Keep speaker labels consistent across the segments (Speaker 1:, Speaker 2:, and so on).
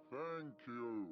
Speaker 1: Thank you.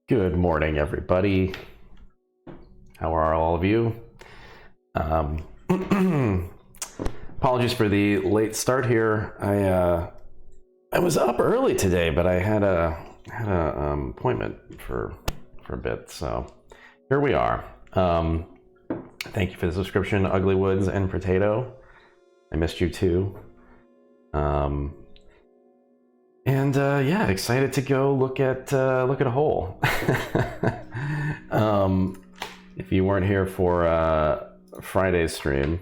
Speaker 2: Good morning, everybody. How are all of you? Apologies for the late start here. I was up early today, but I had a appointment for a bit, so here we are. Thank you for the subscription, Ugly Woods and Potato. I missed you too. Yeah, excited to go look at a hole. If you weren't here for Friday's stream,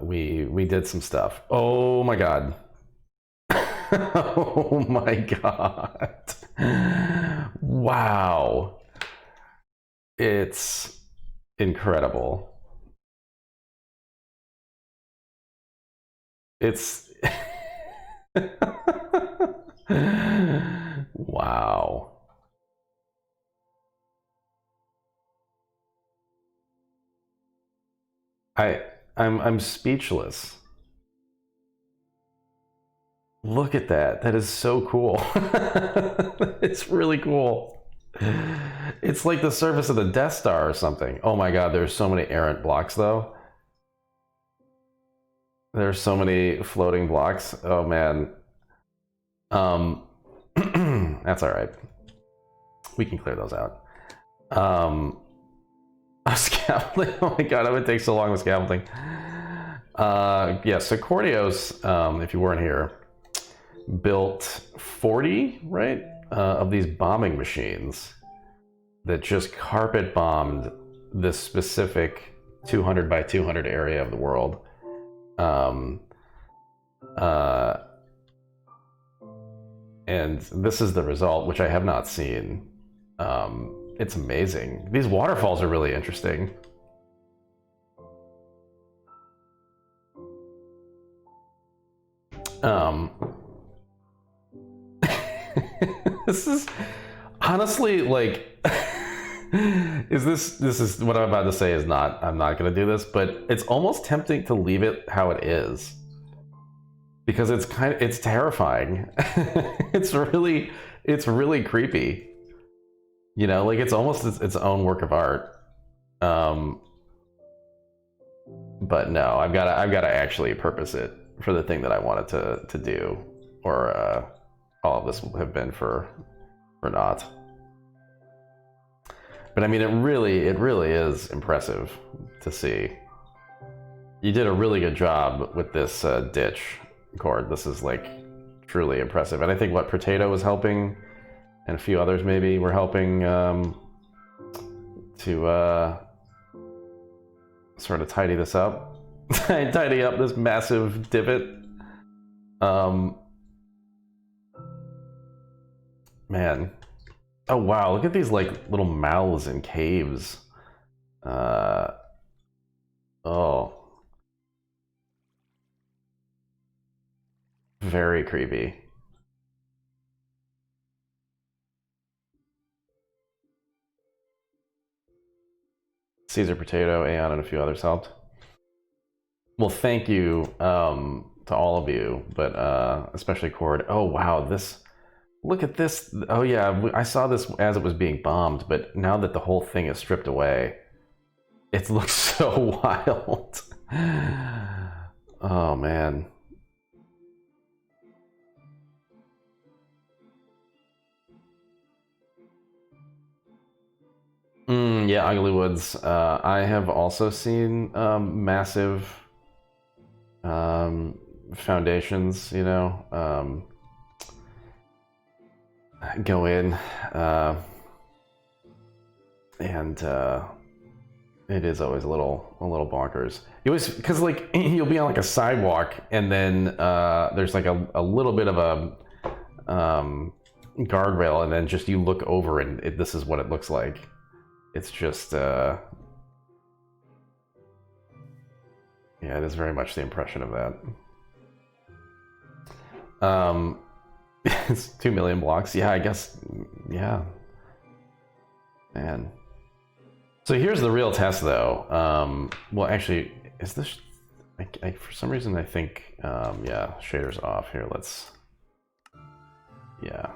Speaker 2: we did some stuff. Oh my god. Oh my god. Wow. It's incredible. It's wow. I'm speechless. Look at that. That is so cool. It's really cool. It's like the surface of the Death Star or something. Oh my god, there's so many errant blocks though. There's so many floating blocks. Oh man. That's all right. We can clear those out. Scaffolding. Oh my god, it would take so long with scaffolding. Yeah, so Cordios, if you weren't here, built 40, right, of these bombing machines that just carpet bombed this specific 200 by 200 area of the world. And this is the result, which I have not seen. It's amazing. These waterfalls are really interesting. This is honestly like this is what I'm about to say is not, I'm not going to do this, but it's almost tempting to leave it how it is because it's terrifying. it's really creepy, you know, like it's almost its own work of art. But no, I've got to actually purpose it for the thing that I wanted to do, or all of this will have been for naught. But I mean, it really is impressive to see. You did a really good job with this ditch, Cord. This is like truly impressive. And I think what Potato was helping, and a few others maybe were helping to sort of tidy this up. Tidy up this massive divot. Man. Oh wow, look at these like little mouths and caves. Oh. Very creepy. Caesar Potato, Aeon, and a few others helped. Well, thank you to all of you, but especially Cord. Oh wow, this. Look at this. Oh yeah, I saw this as it was being bombed, but now that the whole thing is stripped away, it looks so wild. Oh man. Yeah, Ugly Woods. I have also seen massive foundations, you know, go in, and it is always a little bonkers. You always, because like you'll be on like a sidewalk, and then there's like a little bit of a guardrail, and then just you look over, and this is what it looks like. It's just, yeah, it is very much the impression of that. It's 2 million blocks. Yeah, I guess, yeah. Man. So here's the real test, though. Well, actually, is this, for some reason, I think, yeah, shader's off here. Let's, yeah.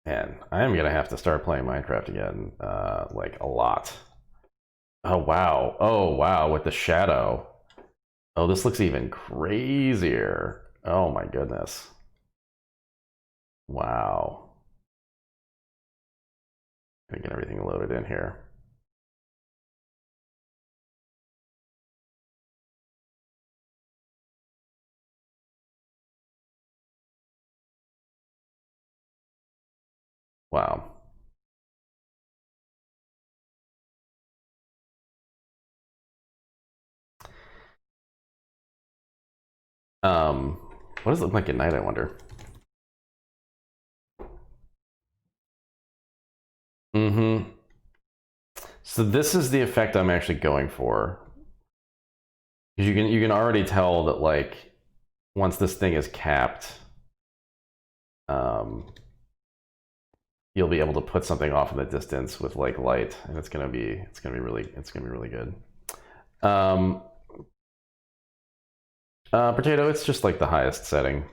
Speaker 2: Man, I am gonna have to start playing Minecraft again, like a lot. Oh wow! Oh wow! With the shadow. Oh, this looks even crazier. Oh my goodness! Wow. Gonna get everything loaded in here. Wow. What does it look like at night, I wonder? Mm-hmm. So this is the effect I'm actually going for. Because you can already tell that like once this thing is capped, you'll be able to put something off in the distance with like light, and it's gonna be really good. Potato, it's just like the highest setting.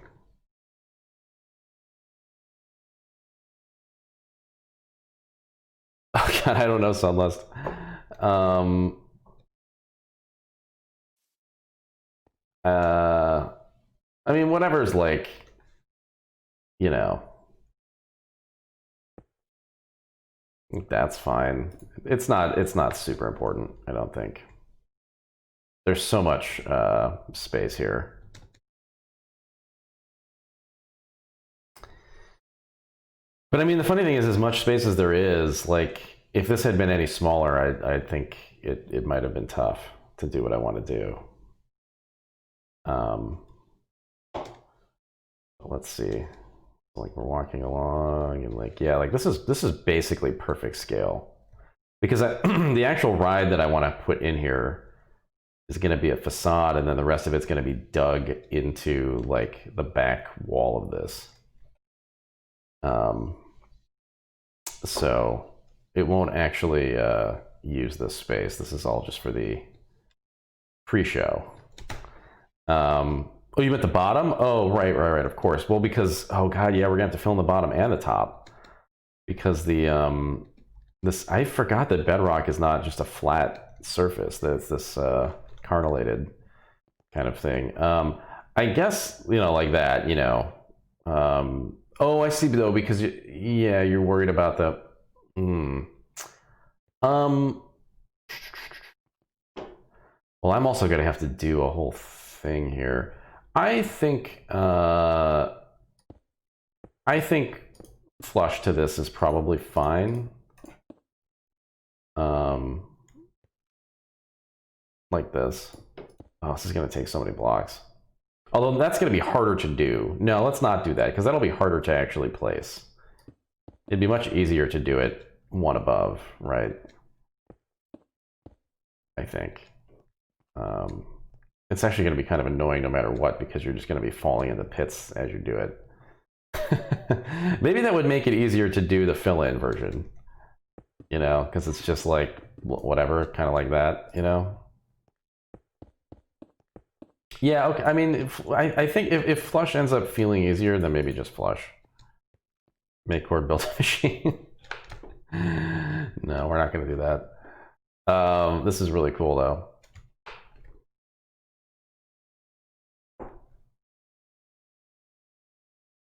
Speaker 2: Oh god, I don't know, Sunlust. I mean, whatever's like, you know, that's fine. It's not super important, I don't think. There's so much space here. But I mean, the funny thing is, as much space as there is, like, if this had been any smaller, I think it might have been tough to do what I want to do. Let's see. Like we're walking along, and like, yeah, like this is basically perfect scale. Because the actual ride that I want to put in here is going to be a facade, and then the rest of it's going to be dug into like the back wall of this. So it won't actually use this space. This is all just for the pre-show. Oh, you meant the bottom? Oh, right, of course. Well, because, oh god, yeah, we're gonna have to fill in the bottom and the top. Because the, I forgot that bedrock is not just a flat surface. That's this carnellated kind of thing. I guess, you know, like that, you know. Oh, I see, though, because, yeah, you're worried about the, Well, I'm also going to have to do a whole thing here. I think flush to this is probably fine. Like this. Oh, this is going to take so many blocks. Although that's going to be harder to do. No, let's not do that, because that'll be harder to actually place. It'd be much easier to do it one above, right? I think. It's actually going to be kind of annoying no matter what, because you're just going to be falling into pits as you do it. Maybe that would make it easier to do the fill-in version, you know, because it's just like whatever, kind of like that, you know. Yeah, okay. I mean, I think if flush ends up feeling easier, then maybe just flush. Make cord build a machine. No, we're not going to do that. This is really cool, though.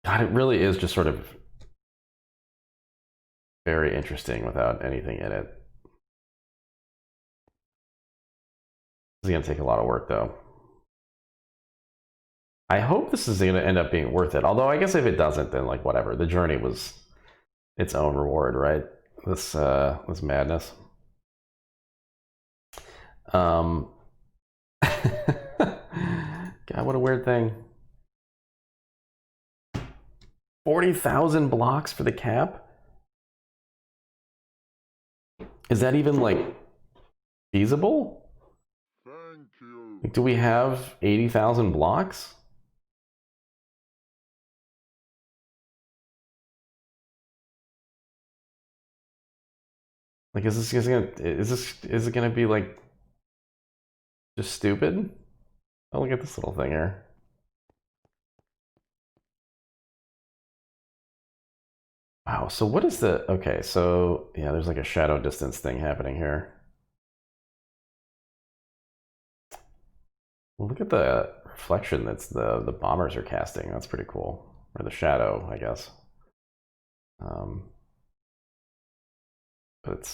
Speaker 2: God, it really is just sort of very interesting without anything in it. This is going to take a lot of work, though. I hope this is going to end up being worth it. Although I guess if it doesn't, then like whatever. The journey was its own reward, right? This madness. God, what a weird thing. 40,000 blocks for the cap? Is that even like feasible?
Speaker 1: Thank you.
Speaker 2: Like, do we have 80,000 blocks? Like, is it gonna be like just stupid? Oh, look at this little thing here. Wow, so what is the, okay, so yeah, there's like a shadow distance thing happening here. Well, look at the reflection that's the bombers are casting. That's pretty cool. Or the shadow, I guess. But it's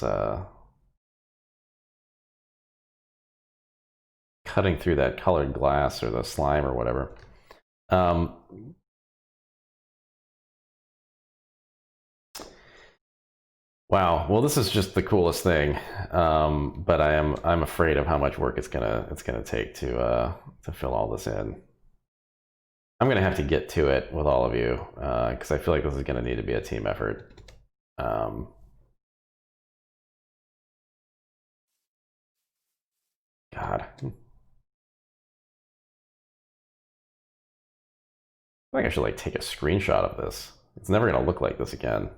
Speaker 2: cutting through that colored glass or the slime or whatever. Wow. Well, this is just the coolest thing, but I'm afraid of how much work it's gonna take to fill all this in. I'm gonna have to get to it with all of you because I feel like this is gonna need to be a team effort. God. I think I should like take a screenshot of this. It's never gonna look like this again.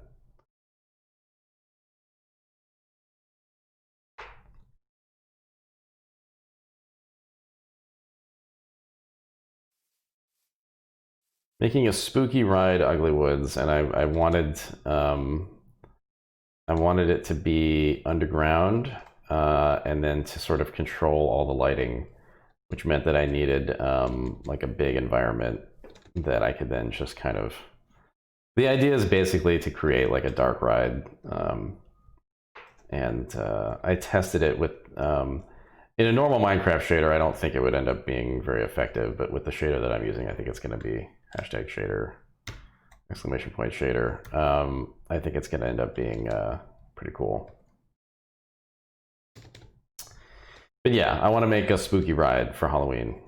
Speaker 2: Making a spooky ride, Ugly Woods, and I wanted it to be underground, and then to sort of control all the lighting, which meant that I needed like a big environment that I could then just kind of. The idea is basically to create like a dark ride, and I tested it with. In a normal Minecraft shader, I don't think it would end up being very effective, but with the shader that I'm using, I think it's going to be #shader, ! Shader. I think it's going to end up being pretty cool. But yeah, I want to make a spooky ride for Halloween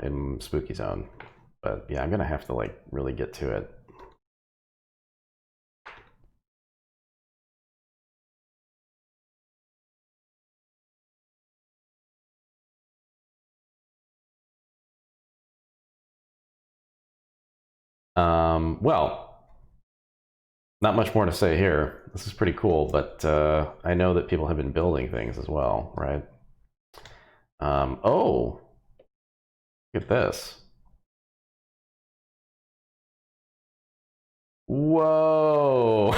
Speaker 2: in Spooky Zone. But yeah, I'm going to have to like really get to it. Well, not much more to say here. This is pretty cool, but I know that people have been building things as well, right? Oh, look at this. Whoa.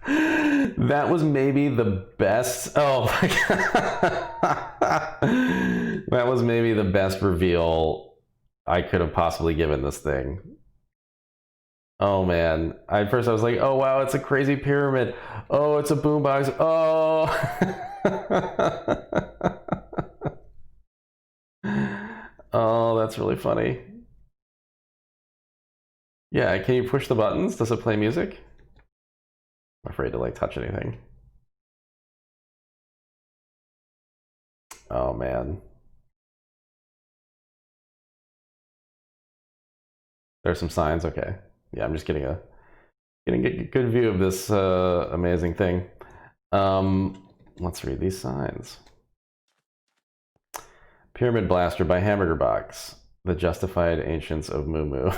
Speaker 2: That was maybe the best. Oh my God. That was maybe the best reveal I could have possibly given this thing. Oh man. At first I was like, oh wow, it's a crazy pyramid. Oh, it's a boombox. Oh. Oh, that's really funny. Yeah, can you push the buttons? Does it play music? I'm afraid to like touch anything. Oh man. There's some signs. Okay. Yeah, I'm just getting a good view of this amazing thing. Let's read these signs. Pyramid Blaster by Hamburger Box. The Justified Ancients of Moo Moo.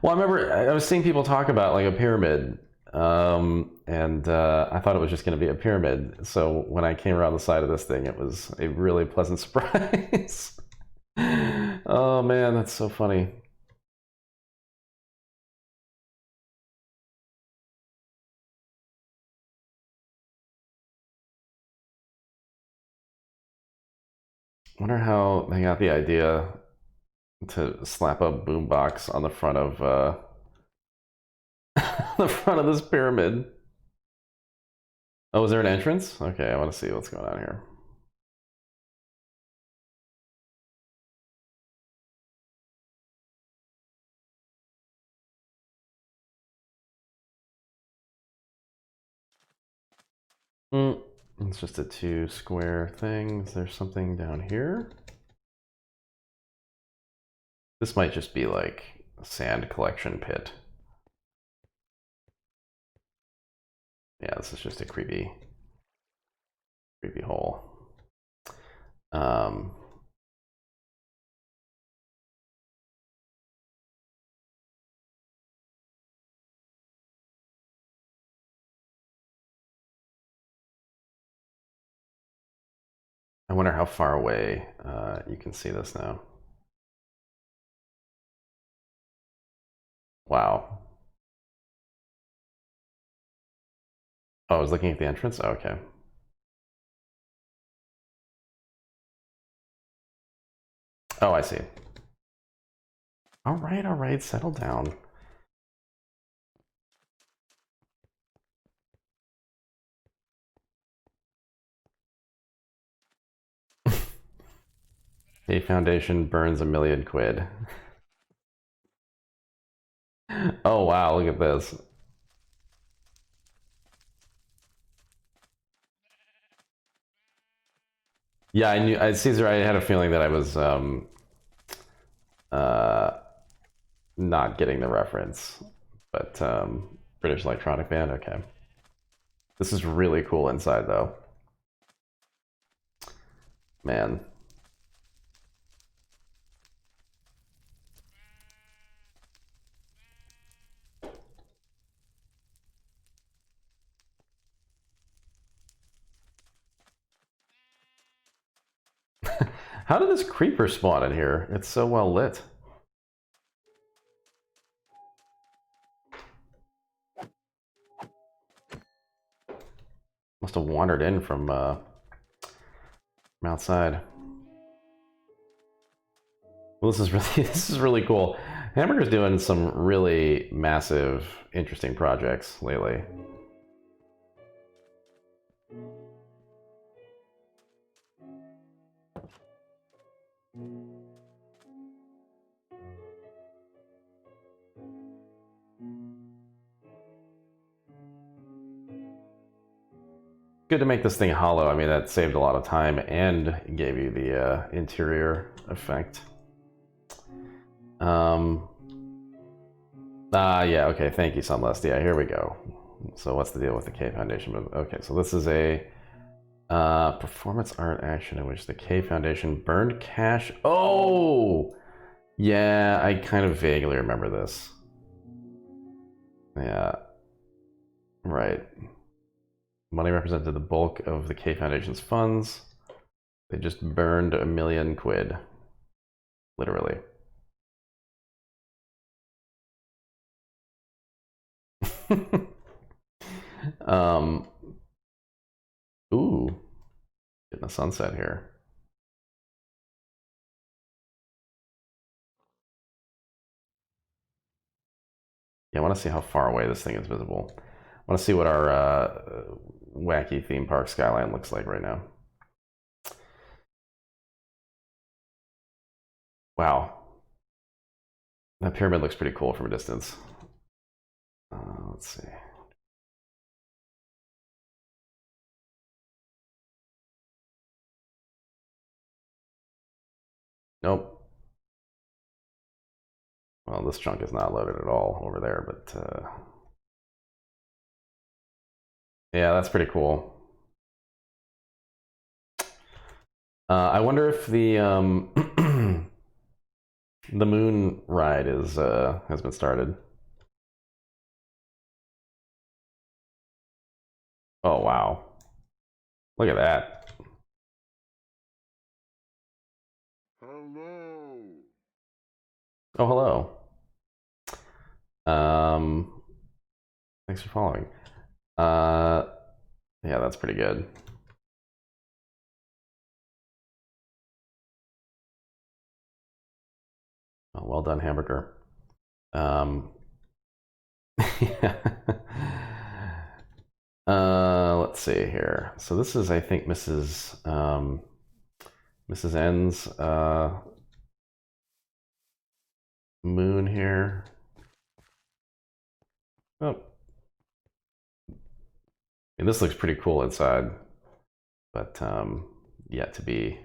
Speaker 2: Well, I remember I was seeing people talk about like a pyramid, and I thought it was just going to be a pyramid. So when I came around the side of this thing, it was a really pleasant surprise. Oh man, that's so funny. Wonder how they got the idea to slap a boombox on the front of the front of this pyramid. Oh, is there an entrance? Okay, I want to see what's going on here. It's just a 2 square thing. Is there something down here? This might just be like a sand collection pit. Yeah, this is just a creepy hole. I wonder how far away you can see this now. Wow. Oh, I was looking at the entrance? Oh, okay. Oh, I see. All right, settle down. A foundation burns £1 million. Oh wow, look at this. Yeah, I knew Caesar. I had a feeling that I was not getting the reference, but British electronic band. Okay, this is really cool inside though. Man. How did this creeper spawn in here? It's so well lit. Must have wandered in from outside. Well, this is really this is really cool. Hamburger's doing some really massive, interesting projects lately. Good to make this thing hollow. I mean, that saved a lot of time and gave you the interior effect. Yeah, okay, thank you, Sunlust. Yeah, here we go. So what's the deal with the K Foundation? Okay, so this is a performance art action in which the K Foundation burned cash. Oh! Yeah, I kind of vaguely remember this. Yeah. Right. Money represented the bulk of the K Foundation's funds. They just burned £1 million. Literally. Ooh. Getting a sunset here. Yeah, I want to see how far away this thing is visible. I want to see what our wacky theme park skyline looks like right now. Wow. That pyramid looks pretty cool from a distance. Let's see. Nope. Well, this chunk is not loaded at all over there, but yeah, that's pretty cool. I wonder if the the moon ride is has been started. Oh wow! Look at that.
Speaker 1: Hello.
Speaker 2: Oh hello. Thanks for following. Yeah, that's pretty good. Oh, well done, hamburger. Yeah. Let's see here. So this is, I think, Mrs. N's moon here. Oh, and this looks pretty cool inside, but yet to be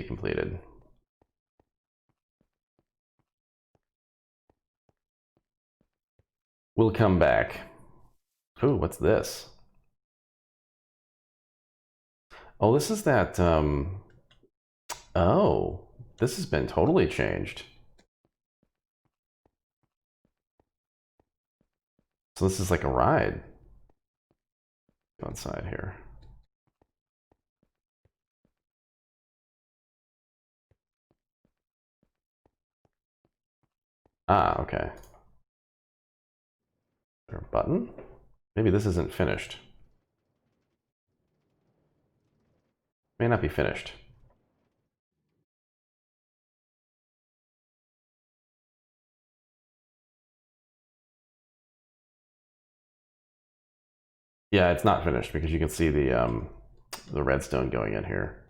Speaker 2: completed. We'll come back. Ooh, what's this? Oh, this is that. Oh, this has been totally changed. So this is like a ride. Go inside here. Ah, okay. Is there a button? Maybe this isn't finished. May not be finished. Yeah, it's not finished because you can see the redstone going in here.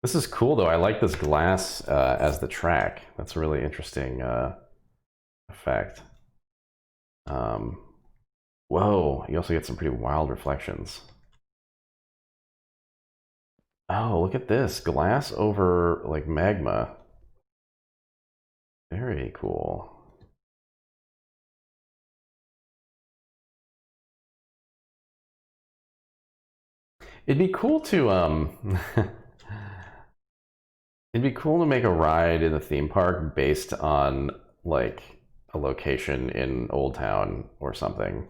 Speaker 2: This is cool though. I like this glass as the track. That's a really interesting effect. Whoa, you also get some pretty wild reflections. Oh, look at this. Glass over like magma. Very cool. It'd be cool to it'd be cool to make a ride in the theme park based on like a location in Old Town or something.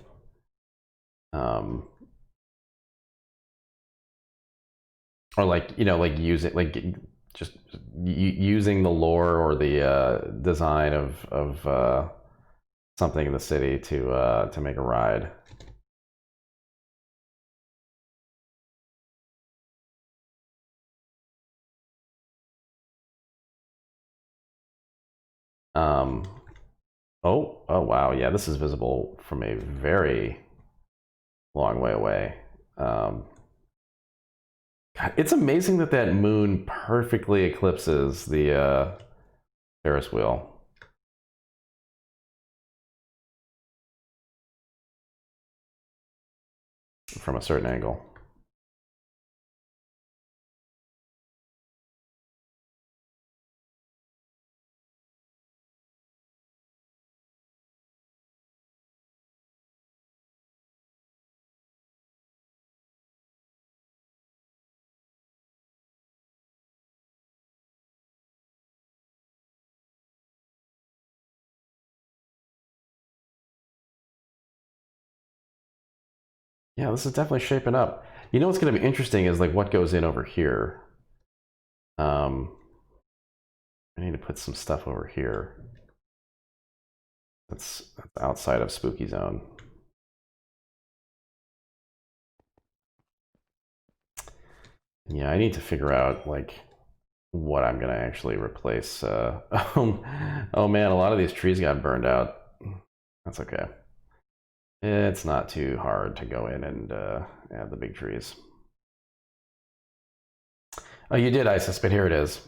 Speaker 2: Um, or like like use it like just using the lore or the design of something in the city to make a ride. Um, oh wow, yeah, this is visible from a very long way away. God, it's amazing that that moon perfectly eclipses the Ferris wheel from a certain angle. Yeah, this is definitely shaping up. You know what's going to be interesting is like what goes in over here. I need to put some stuff over here. That's outside of Spooky Zone. Yeah, I need to figure out like what I'm gonna actually replace. Oh man, a lot of these trees got burned out. That's okay. It's not too hard to go in and add the big trees. Oh, you did, Isis, but here it is.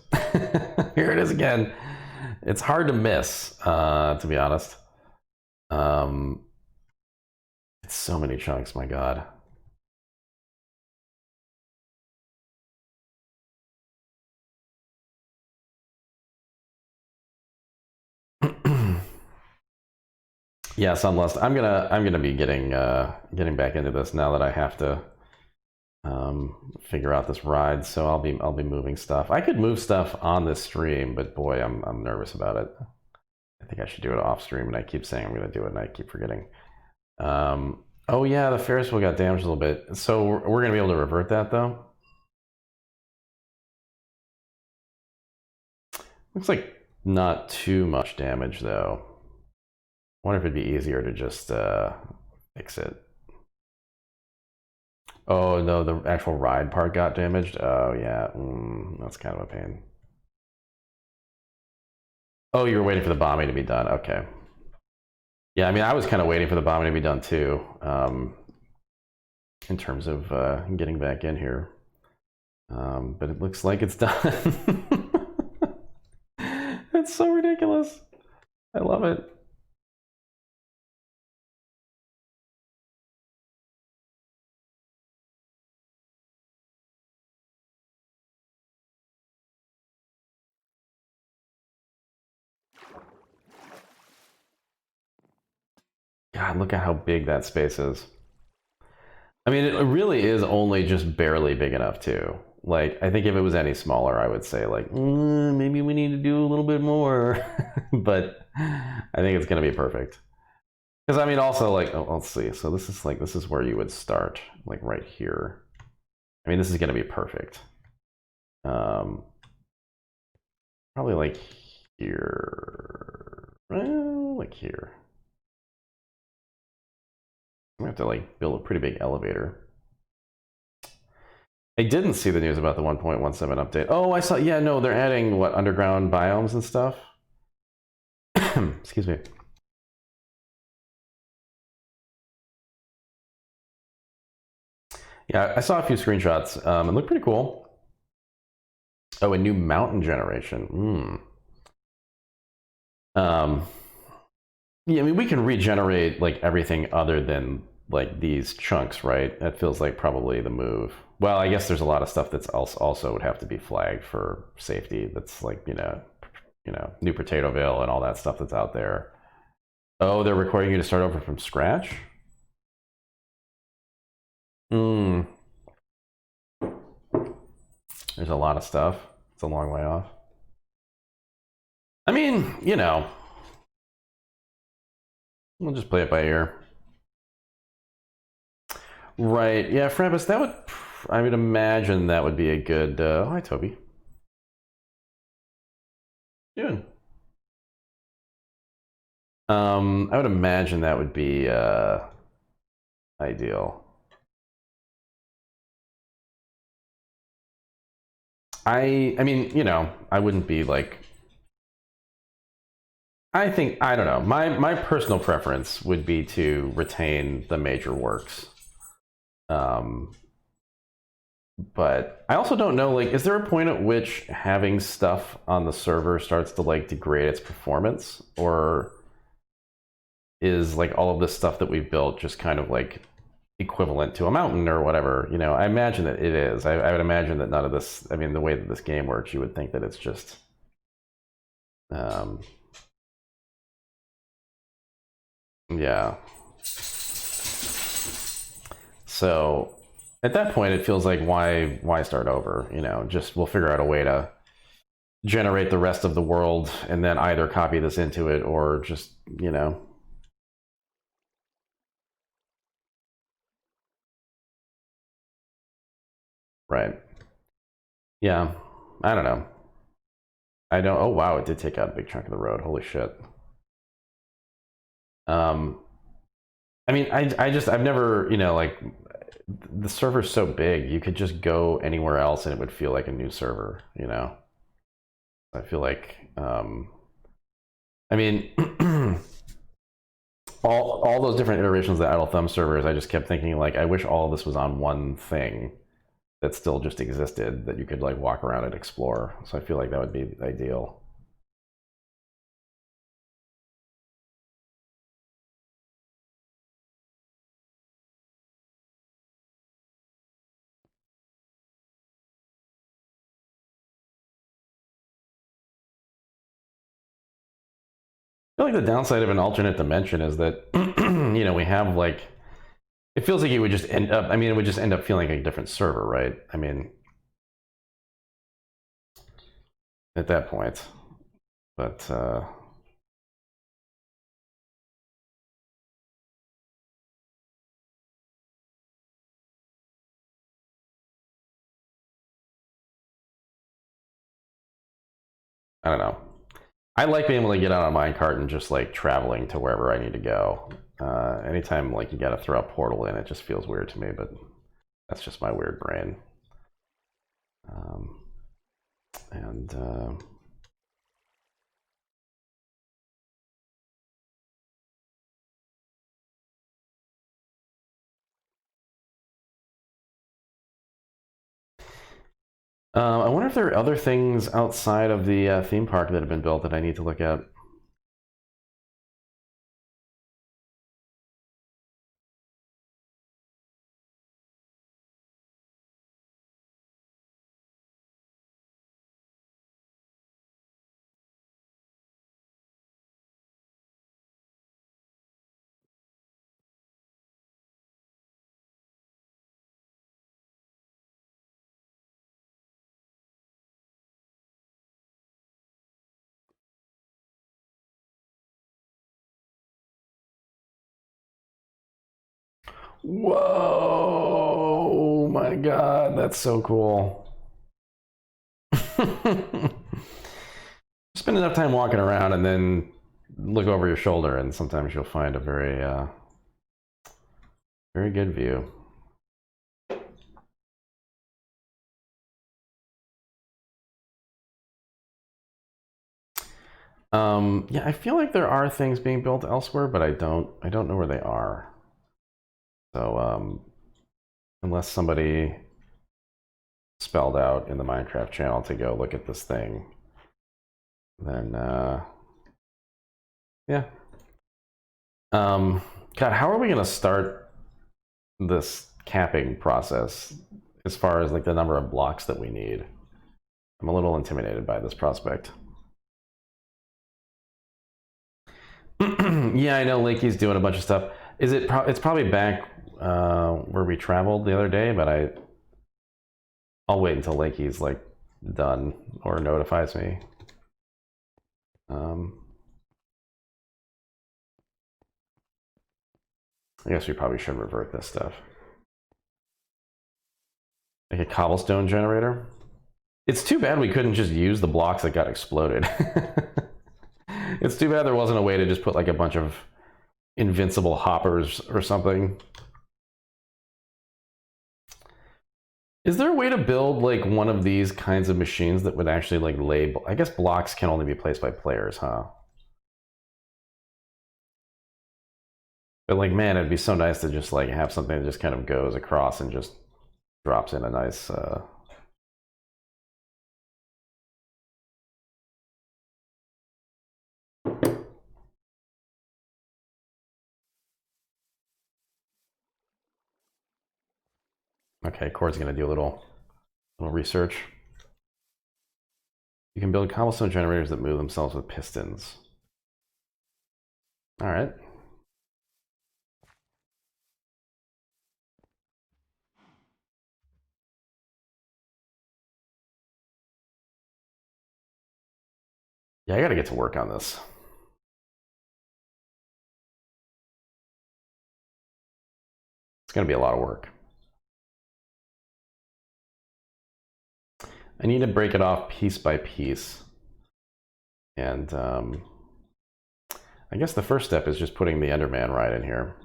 Speaker 2: Here it is again. It's hard to miss, to be honest. It's so many chunks, my god. Yeah, Sunlust. I'm gonna be getting back into this now that I have to figure out this ride. So I'll be moving stuff. I could move stuff on this stream, but boy, I'm nervous about it. I think I should do it off stream, and I keep saying I'm gonna do it, and I keep forgetting. Oh yeah, the Ferris wheel got damaged a little bit. So we're gonna be able to revert that though. Looks like not too much damage though. Wonder if it'd be easier to just fix it. Oh no, the actual ride part got damaged. Oh yeah, that's kind of a pain. Oh, you were waiting for the bombing to be done. Okay. Yeah, I mean, I was kind of waiting for the bombing to be done too, in terms of getting back in here. But it looks like it's done. It's so ridiculous. I love it. God, look at how big that space is. I mean, it really is only just barely big enough too. Like, I think if it was any smaller, I would say like, maybe we need to do a little bit more. But I think it's gonna be perfect. Because I mean, also like, oh, let's see. So this is where you would start, like right here. I mean, this is gonna be perfect. Probably like here, well, like here. I'm gonna have to like build a pretty big elevator. I didn't see the news about the 1.17 update. Oh, I saw. Yeah, no, they're adding what, underground biomes and stuff. Excuse me. Yeah, I saw a few screenshots. It looked pretty cool. Oh, a new mountain generation. Yeah, I mean, we can regenerate like everything other than like these chunks, right? That feels like probably the move. Well, I guess there's a lot of stuff that's also would have to be flagged for safety. That's like, New Potatoeville and all that stuff that's out there. Oh, they're requiring you to start over from scratch? There's a lot of stuff. It's a long way off. I mean, we'll just play it by ear. Right. Yeah, Frampus, I would imagine that would be a good... oh, hi, Toby. Doing? I would imagine that would be ideal. I mean, I wouldn't be like... I don't know. My personal preference would be to retain the major works. But I also don't know, like, is there a point at which having stuff on the server starts to like degrade its performance? Or is like all of this stuff that we've built just kind of like equivalent to a mountain or whatever? I imagine that it is. I would imagine that none of this, I mean, the way that this game works, you would think that it's just yeah. So at that point, it feels like why start over? Just we'll figure out a way to generate the rest of the world and then either copy this into it or just right. Yeah, I don't know. I don't. Oh wow, it did take out a big chunk of the road. Holy shit. I mean, I've never, like, the server's so big, you could just go anywhere else and it would feel like a new server, I feel like, I mean, all those different iterations of the Idle Thumb servers, I just kept thinking, like, I wish all of this was on one thing that still just existed that you could like walk around and explore. So I feel like that would be ideal. I feel like the downside of an alternate dimension is that you know, we have like, it feels like it would just end up, I mean, it would just end up feeling like a different server, right? I mean, at that point. But I don't know. I like being able to get out on a minecart and just like traveling to wherever I need to go. Anytime like you got to throw a portal in, it just feels weird to me, but that's just my weird brain. And I wonder if there are other things outside of the theme park that have been built that I need to look at. Whoa, my God, that's so cool. Spend enough time walking around and then look over your shoulder, and sometimes you'll find a very, very good view. Yeah, I feel like there are things being built elsewhere, but I don't know where they are. So, unless somebody spelled out in the Minecraft channel to go look at this thing, then yeah. God, how are we gonna start this capping process as far as like the number of blocks that we need? I'm a little intimidated by this prospect. Yeah, I know Lakey's doing a bunch of stuff. Is it? It's probably back where we traveled the other day, but I'll wait until Lakey's like done or notifies me. I guess we probably should revert this stuff. Make a cobblestone generator. It's too bad we couldn't just use the blocks that got exploded. It's too bad there wasn't a way to just put like a bunch of invincible hoppers or something. Is there a way to build like one of these kinds of machines that would actually like lay? I guess blocks can only be placed by players, huh? But like, man, it'd be so nice to just like have something that just kind of goes across and just drops in a nice. Okay, Cord's gonna do a little research. You can build cobblestone generators that move themselves with pistons. All right. Yeah, I gotta get to work on this. It's gonna be a lot of work. I need to break it off piece by piece. And I guess the first step is just putting the Enderman right in here.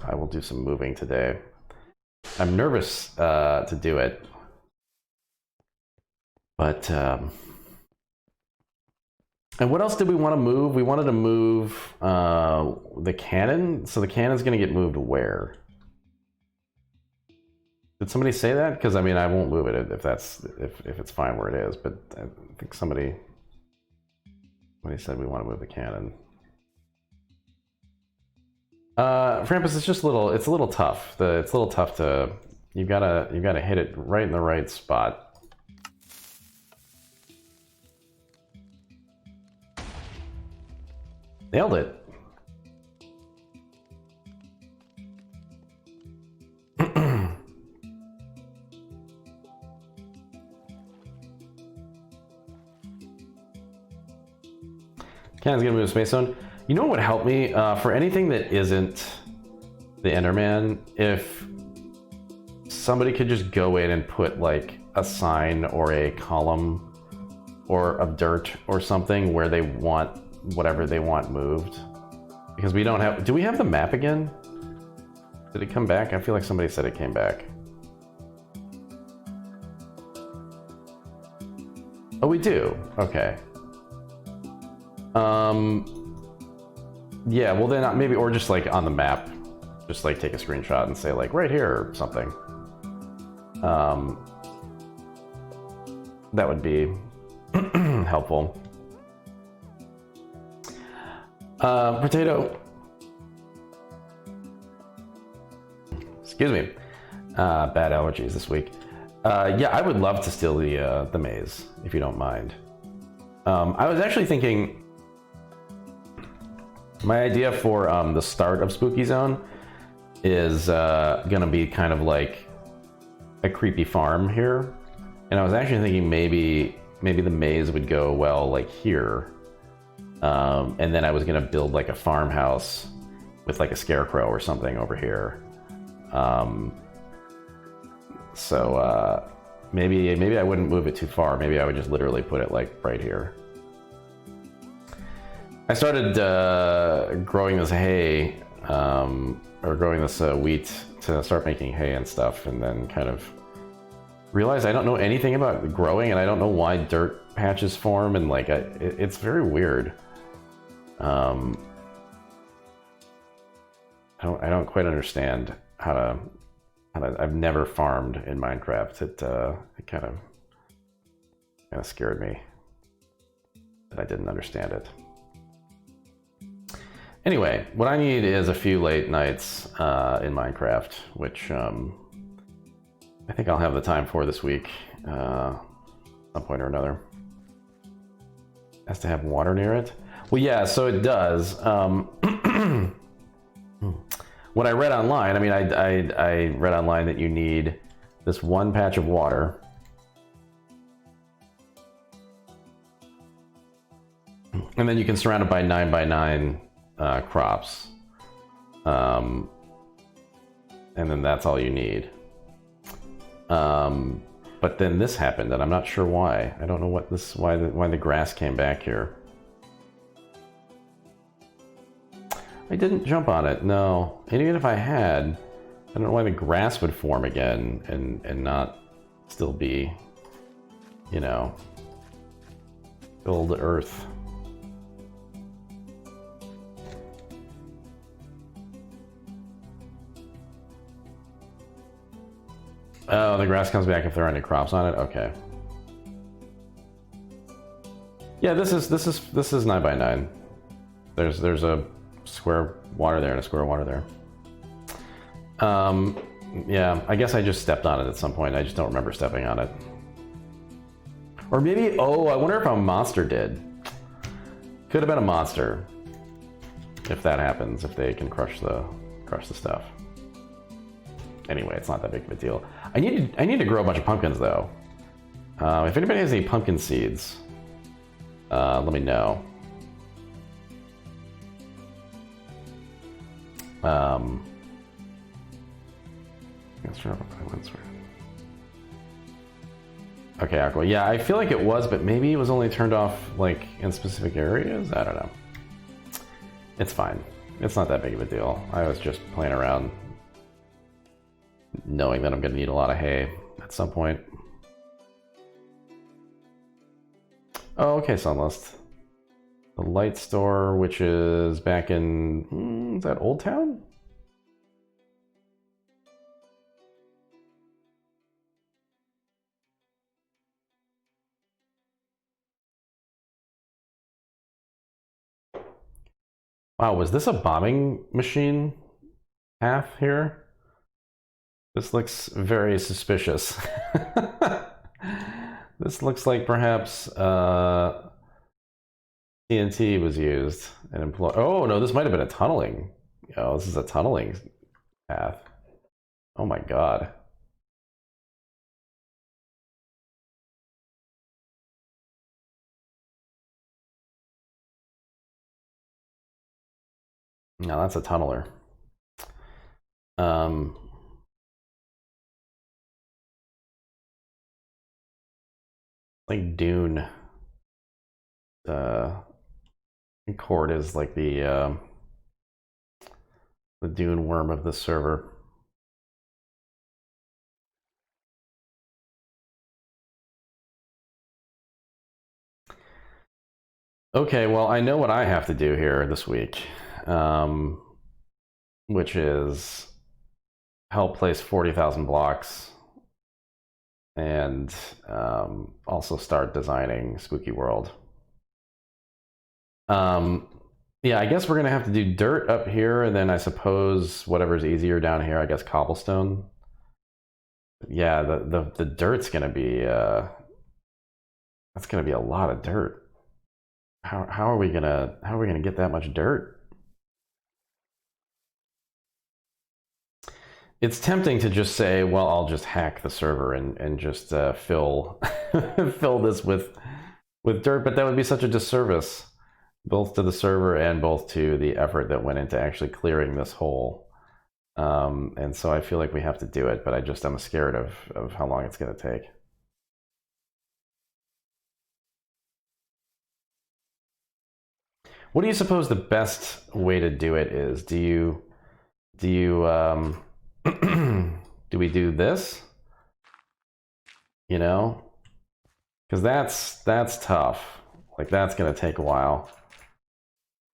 Speaker 2: I will do some moving today. I'm nervous to do it, but And what else did we want to move? We wanted to move the cannon. So the cannon's going to get moved where? Did somebody say that? Because I mean, I won't move it if it's fine where it is. But I think somebody said we want to move the cannon. Frampus, it's just it's a little tough. It's a little tough to. You've gotta hit it right in the right spot. Nailed it. Cannon's gonna move Space Zone. You know what would help me? For anything that isn't the Enderman, if somebody could just go in and put like a sign or a column or of dirt or something where they want whatever they want moved. Because we don't have... Do we have the map again? Did it come back? I feel like somebody said it came back. Oh, we do? Okay. Yeah, well then maybe, or just like on the map, just like take a screenshot and say like right here or something. That would be helpful. Potato. Excuse me. Bad allergies this week. Yeah, I would love to steal the maze, if you don't mind. I was actually thinking... My idea for the start of Spooky Zone is gonna be kind of like a creepy farm here. And I was actually thinking maybe the maze would go well like here. And then I was gonna build like a farmhouse with like a scarecrow or something over here. So maybe I wouldn't move it too far. Maybe I would just literally put it like right here. I started growing this hay, or growing this wheat to start making hay and stuff, and then kind of realized I don't know anything about growing, and I don't know why dirt patches form, and like it's very weird. I don't quite understand how to. I've never farmed in Minecraft. It kind of scared me that I didn't understand it. Anyway, what I need is a few late nights in Minecraft, which I think I'll have the time for this week, at some point or another. Has to have water near it? Well, yeah, so it does. What I read online, I mean, I read online that you need this one patch of water. And then you can surround it by 9x9 crops, and then that's all you need. But then this happened, and I'm not sure why. I don't know why the grass came back here. I didn't jump on it, no. And even if I had, I don't know why the grass would form again and not still be, you know, filled to earth. Oh, the grass comes back if there are any crops on it. Okay. Yeah, this is 9x9. There's a square water there and a square water there. Yeah, I guess I just stepped on it at some point. I just don't remember stepping on it. Or maybe, oh, I wonder if a monster did. Could have been a monster. If that happens, if they can crush the stuff. Anyway, it's not that big of a deal. I need to grow a bunch of pumpkins though. If anybody has any pumpkin seeds, let me know. Okay, Aqua. Yeah, I feel like it was, but maybe it was only turned off like in specific areas. I don't know. It's fine. It's not that big of a deal. I was just playing around, knowing that I'm going to need a lot of hay at some point. Oh, okay, Sunlist. The light store, which is back in, is that Old Town? Wow, was this a bombing machine path here? This looks very suspicious. This looks like perhaps TNT was used and employed. Oh no, this might have been a tunneling. Oh, this is a tunneling path. Oh my god. No, that's a tunneler. Like Dune. Cord is like the Dune worm of the server. Okay, well, I know what I have to do here this week, which is help place 40,000 blocks and also start designing Spooky World. Yeah, I guess we're going to have to do dirt up here, and then I suppose whatever's easier down here, I guess cobblestone. Yeah, the dirt's going to be, that's going to be a lot of dirt. How are we gonna get that much dirt? It's tempting to just say, well, I'll just hack the server and just fill fill this with dirt, but that would be such a disservice, both to the server and both to the effort that went into actually clearing this hole. And so I feel like we have to do it, but I'm scared of how long it's going to take. What do you suppose the best way to do it is? Do you do we do this? You know, because that's tough. Like that's gonna take a while.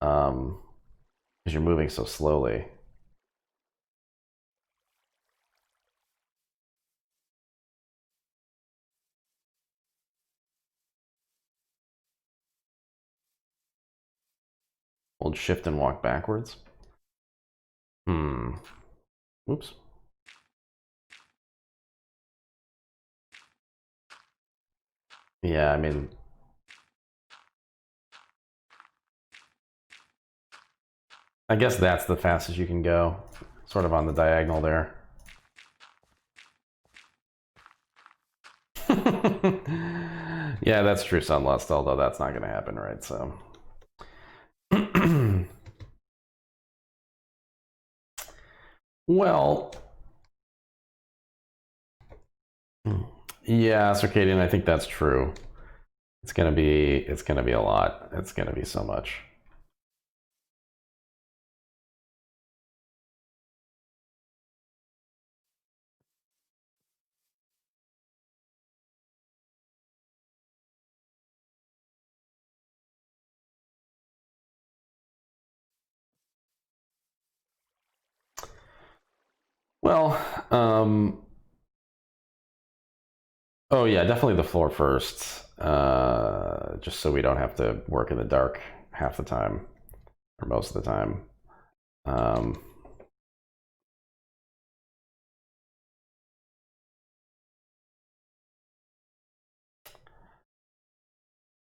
Speaker 2: Because you're moving so slowly. Hold shift and walk backwards. Oops. Yeah, I mean, I guess that's the fastest you can go, sort of on the diagonal there. Yeah, that's true, Sunlust, although that's not going to happen, right? So. Well, yeah, Circadian, I think that's true. It's gonna be a lot. It's gonna be so much. Well, oh yeah, definitely the floor first, just so we don't have to work in the dark half the time, or most of the time.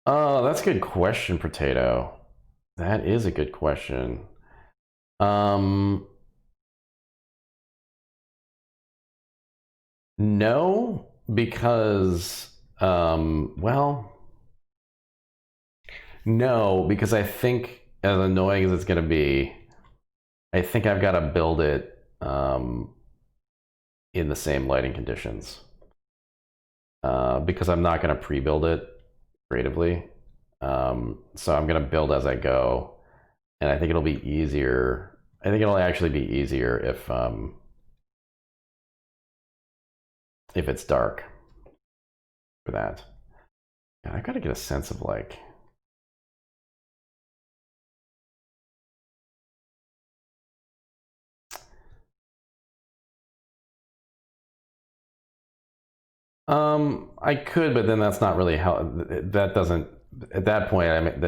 Speaker 2: Oh, that's a good question, Potato. That is a good question. No, because well, no, because I think as annoying as it's gonna be, I think I've got to build it in the same lighting conditions because I'm not going to pre-build it creatively. So I'm going to build as I go, and I think it'll be easier. I think it'll actually be easier if it's dark for that. Yeah, I got to get a sense of like I could, but then that's not really how. That doesn't. At that point, it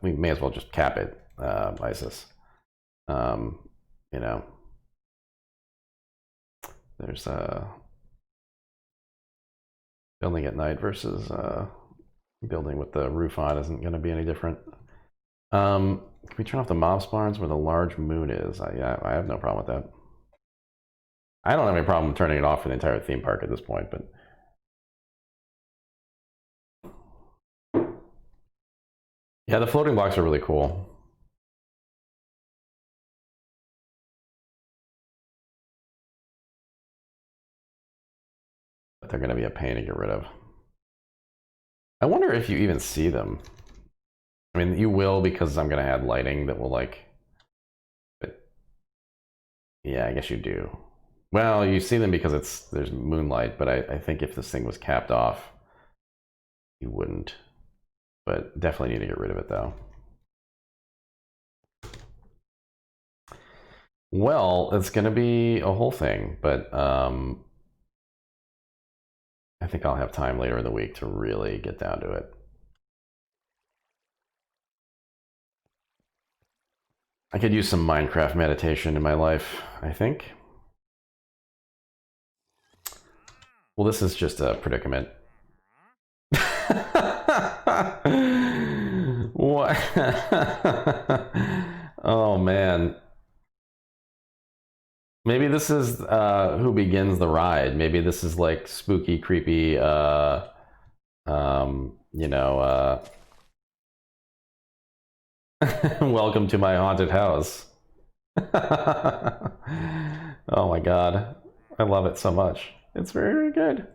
Speaker 2: we may as well just cap it, ISIS. You know, there's building at night versus building with the roof on isn't going to be any different. Can we turn off the mob spawns where the large moon is? Yeah, I have no problem with that. I don't have any problem turning it off for the entire theme park at this point, but yeah, the floating blocks are really cool. But they're going to be a pain to get rid of. I wonder if you even see them. I mean, you will, because I'm going to add lighting that will like... But yeah, I guess you do. Well, you see them because there's moonlight, but I think if this thing was capped off, you wouldn't. But definitely need to get rid of it, though. Well, it's going to be a whole thing, but I think I'll have time later in the week to really get down to it. I could use some Minecraft meditation in my life, I think. Well, this is just a predicament. What? Oh, man. Maybe this is who begins the ride. Maybe this is like spooky, creepy, you know, welcome to my haunted house. Oh my god. I love it so much. It's very, very good.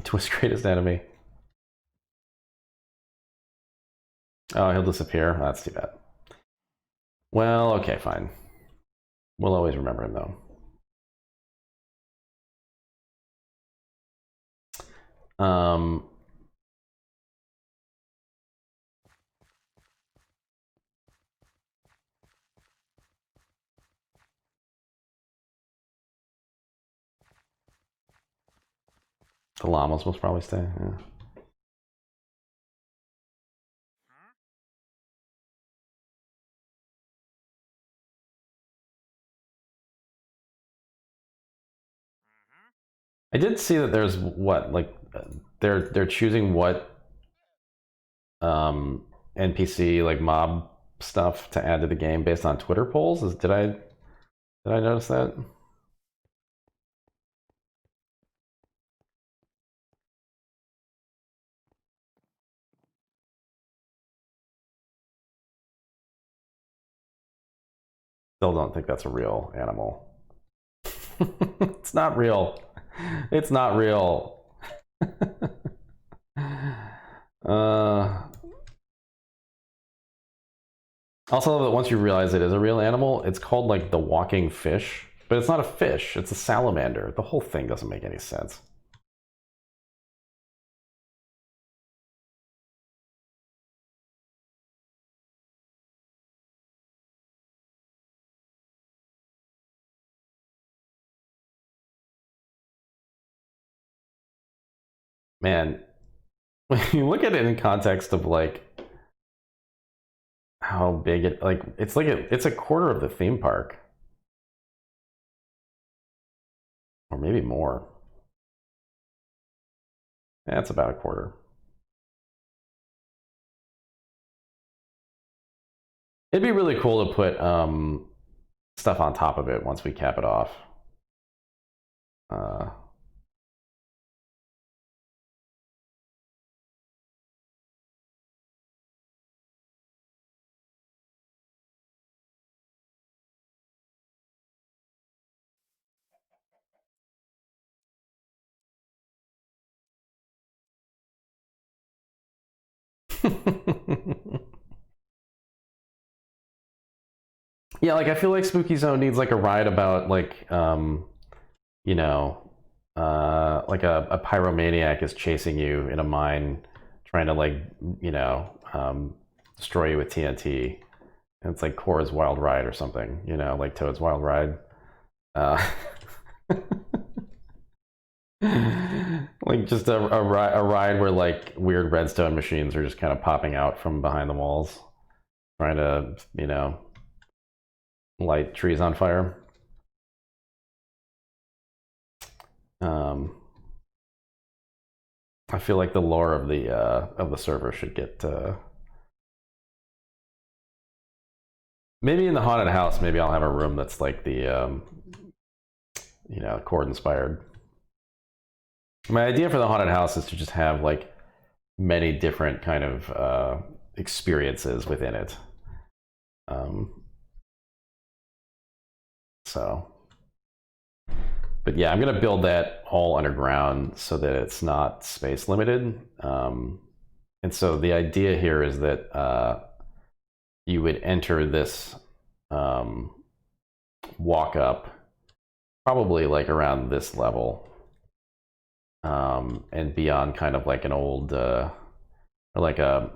Speaker 2: Twist greatest enemy. Oh, he'll disappear. That's too bad. Well, okay, fine. We'll always remember him, though. The llamas will probably stay. Yeah. I did see that there's what, like, they're choosing what NPC like mob stuff to add to the game based on Twitter polls. Did I notice that? Still don't think that's a real animal. It's not real. It's not real. Also, that once you realize it is a real animal, it's called like the walking fish, but it's not a fish, it's a salamander. The whole thing doesn't make any sense. Man, when you look at it in context of like how big it, like it's a quarter of the theme park, or maybe more. That's about a quarter. It'd be really cool to put stuff on top of it once we cap it off. Yeah, like I feel like Spooky Zone needs like a ride about like you know, like a pyromaniac is chasing you in a mine, trying to like, you know, destroy you with TNT. And it's like Cora's Wild Ride or something, you know, like Toad's Wild Ride. Uh, like just a ride where like weird redstone machines are just kind of popping out from behind the walls, trying to, you know, light trees on fire. I feel like the lore of the server should get maybe in the haunted house. Maybe I'll have a room that's like the you know, Cord inspired. My idea for the haunted house is to just have like many different kind of experiences within it. So, but yeah, I'm gonna build that all underground so that it's not space limited. And so the idea here is that you would enter this walk up probably like around this level, and be on kind of like an old or like a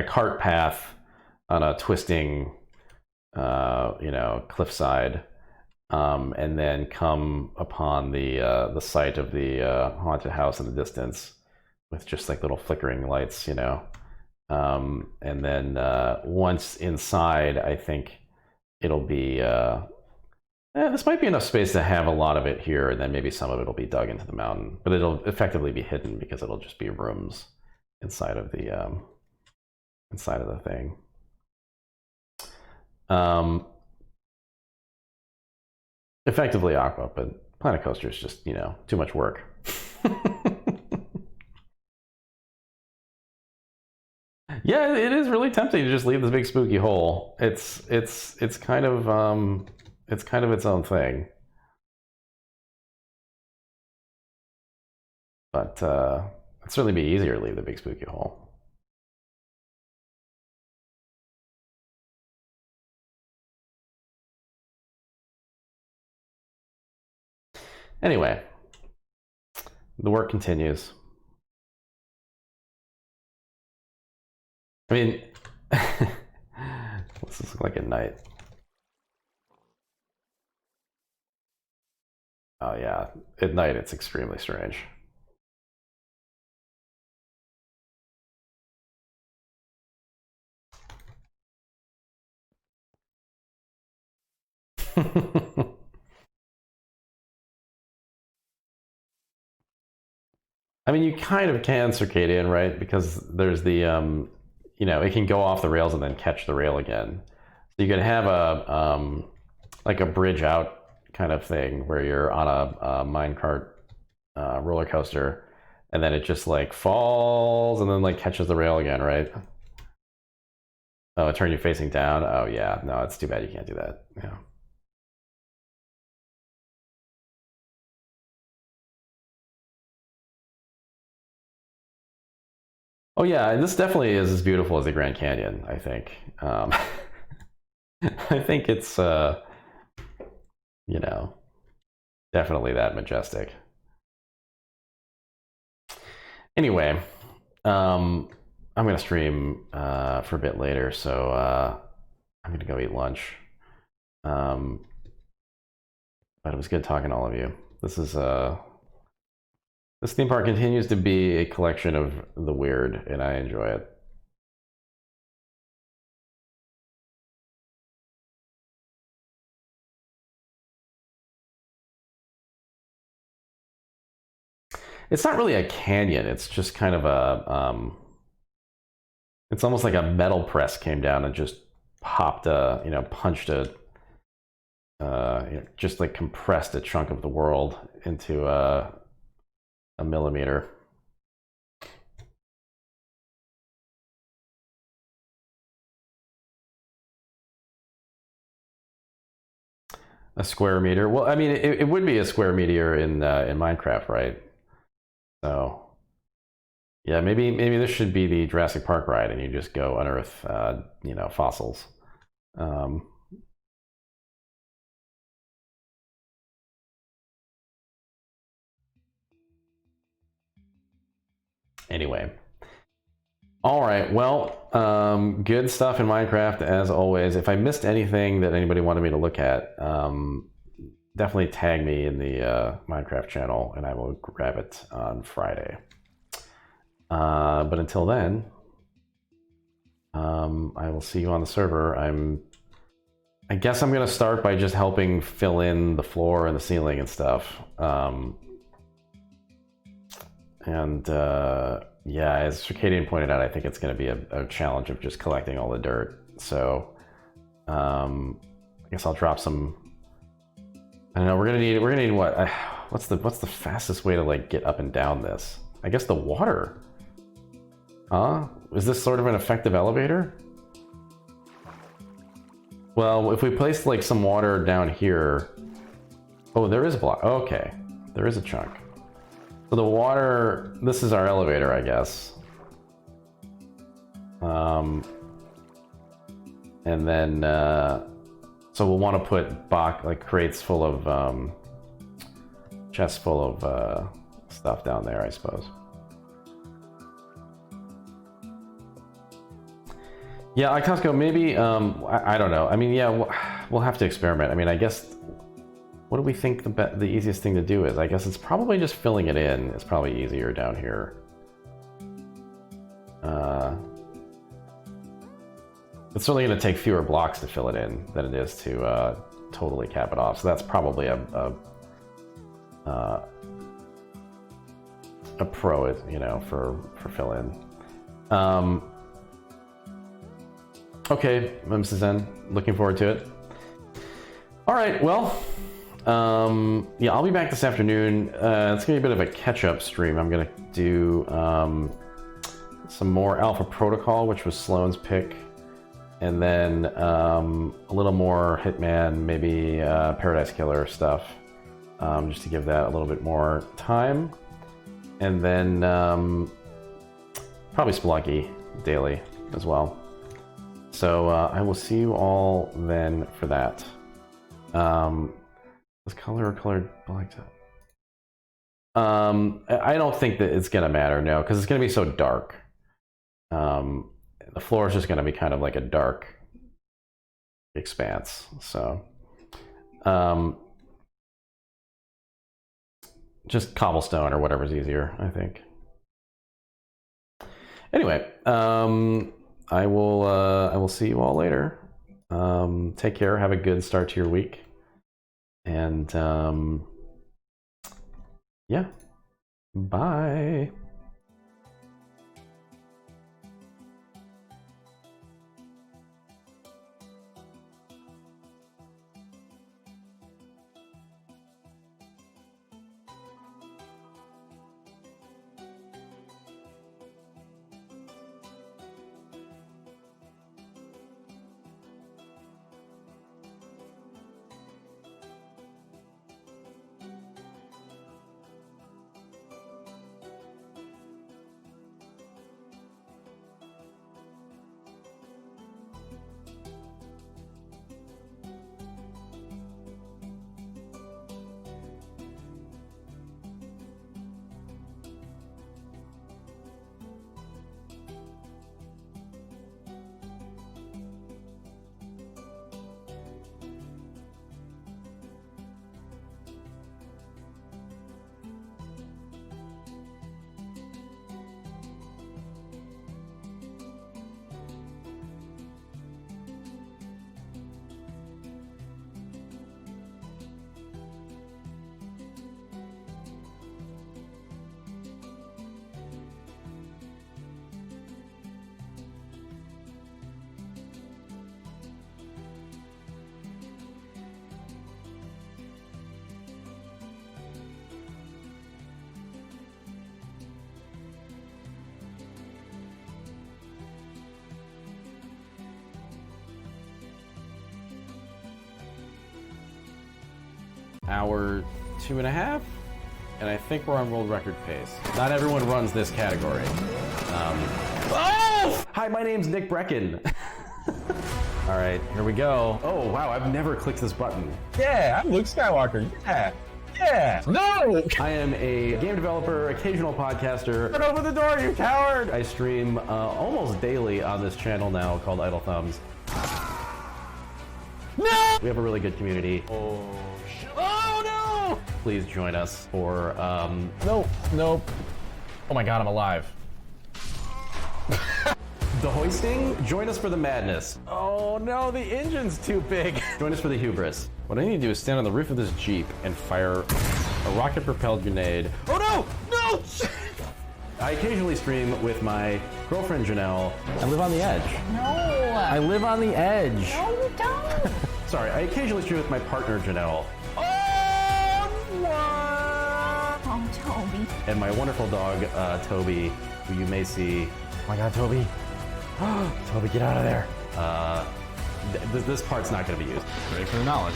Speaker 2: cart path on a twisting you know, cliffside, and then come upon the site of the haunted house in the distance with just like little flickering lights, you know. And then once inside, I think it'll be this might be enough space to have a lot of it here, and then maybe some of it will be dug into the mountain, but it'll effectively be hidden because it'll just be rooms inside of the thing. Effectively Aqua, but Planet Coaster is just, you know, too much work. Yeah, it is really tempting to just leave this big spooky hole. It's kind of its own thing. But it'd certainly be easier to leave the big spooky hole. Anyway, the work continues. I mean, what's this look like at night? Oh yeah, at night it's extremely strange. I mean, you kind of can circadian, right? Because there's the, you know, it can go off the rails and then catch the rail again. So you can have like a bridge out kind of thing where you're on a minecart roller coaster, and then it just like falls and then like catches the rail again, right? Oh, it turned you facing down. Oh yeah, no, it's too bad you can't do that. Yeah. Oh yeah, and this definitely is as beautiful as the Grand Canyon, I think. I think it's you know, definitely that majestic. Anyway, I'm gonna stream for a bit later, so I'm gonna go eat lunch. But it was good talking to all of you. This is this theme park continues to be a collection of the weird, and I enjoy it. It's not really a canyon. It's just kind of a. It's almost like a metal press came down and just popped a, you know, punched a, you know, just like compressed a chunk of the world into a millimeter. A square meter. Well, I mean, it would be a square meter in Minecraft, right? So yeah, maybe this should be the Jurassic Park ride, and you just go unearth, you know, fossils. Um, anyway, All right, well, good stuff in Minecraft as always. If I missed anything that anybody wanted me to look at, definitely tag me in the Minecraft channel and I will grab it on Friday. But until then, I will see you on the server. I guess I'm gonna start by just helping fill in the floor and the ceiling and stuff. Yeah, as Circadian pointed out, I think it's going to be a challenge of just collecting all the dirt. So, I guess I'll drop some. I don't know. We're gonna need what? What's the fastest way to like get up and down this? I guess the water. Huh? Is this sort of an effective elevator? Well, if we place like some water down here. Oh, there is a block. Okay, there is a chunk. So the water, this is our elevator, I guess. And then, so we'll want to put crates full of, chests full of stuff down there, I suppose. Yeah, like Costco, maybe, I don't know. I mean, yeah, we'll have to experiment. I mean, I guess, what do we think the easiest thing to do is? I guess it's probably just filling it in. It's probably easier down here. It's certainly going to take fewer blocks to fill it in than it is to totally cap it off. So that's probably a pro, you know, for fill in. Okay, Mrs. N, looking forward to it. All right, well. Yeah, I'll be back this afternoon. It's gonna be a bit of a catch-up stream. I'm gonna do some more Alpha Protocol, which was Sloan's pick, and then a little more Hitman, maybe Paradise Killer stuff, just to give that a little bit more time, and then probably Spelunky daily as well. So I will see you all then for that. Is color or colored black? I don't think that it's gonna matter, no, because it's gonna be so dark. The floor is just gonna be kind of like a dark expanse. So, just cobblestone or whatever's easier, I think. Anyway, I will see you all later. Take care. Have a good start to your week. And yeah, bye. Hour 2.5, and I think we're on world record pace. Not everyone runs this category. Oh! Hi, my name's Nick Brecken. All right, here we go. Oh, wow, I've never clicked this button.
Speaker 3: Yeah, I'm Luke Skywalker. Yeah. Yeah! No!
Speaker 2: I am a game developer, occasional podcaster. Turn open the door, you coward! I stream almost daily on this channel now called Idle Thumbs.
Speaker 3: No!
Speaker 2: We have a really good community.
Speaker 3: Oh no!
Speaker 2: Please join us for
Speaker 3: Nope. Nope. Oh my god, I'm alive.
Speaker 2: the hoisting. Join us for the madness.
Speaker 3: Oh no, the engine's too big.
Speaker 2: Join us for the hubris.
Speaker 3: What I need to do is stand on the roof of this Jeep and fire a rocket-propelled grenade. Oh no! No!
Speaker 2: I occasionally stream with my girlfriend Janelle.
Speaker 3: I live on the edge.
Speaker 4: No.
Speaker 3: I live on the edge.
Speaker 4: No, you don't.
Speaker 2: Sorry, I occasionally stream with my partner Janelle
Speaker 4: Oh, Toby.
Speaker 2: and my wonderful dog Toby, who you may see.
Speaker 3: Oh my god, Toby. Toby, get out of there.
Speaker 2: This part's not going to be used.
Speaker 3: Ready for the knowledge.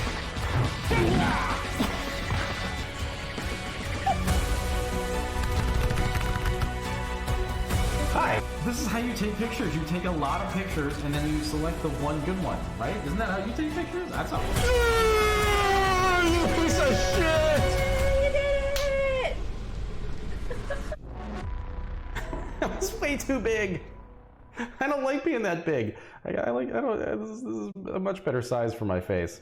Speaker 5: Hi, this is how you take pictures. You take a lot of pictures and then you select the one good one, right? Isn't that how you take pictures? That's how.
Speaker 3: You piece of shit!
Speaker 4: You did it!
Speaker 2: That was way too big. I don't like being that big. This is a much better size for my face.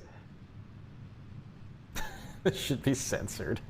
Speaker 3: This should be censored.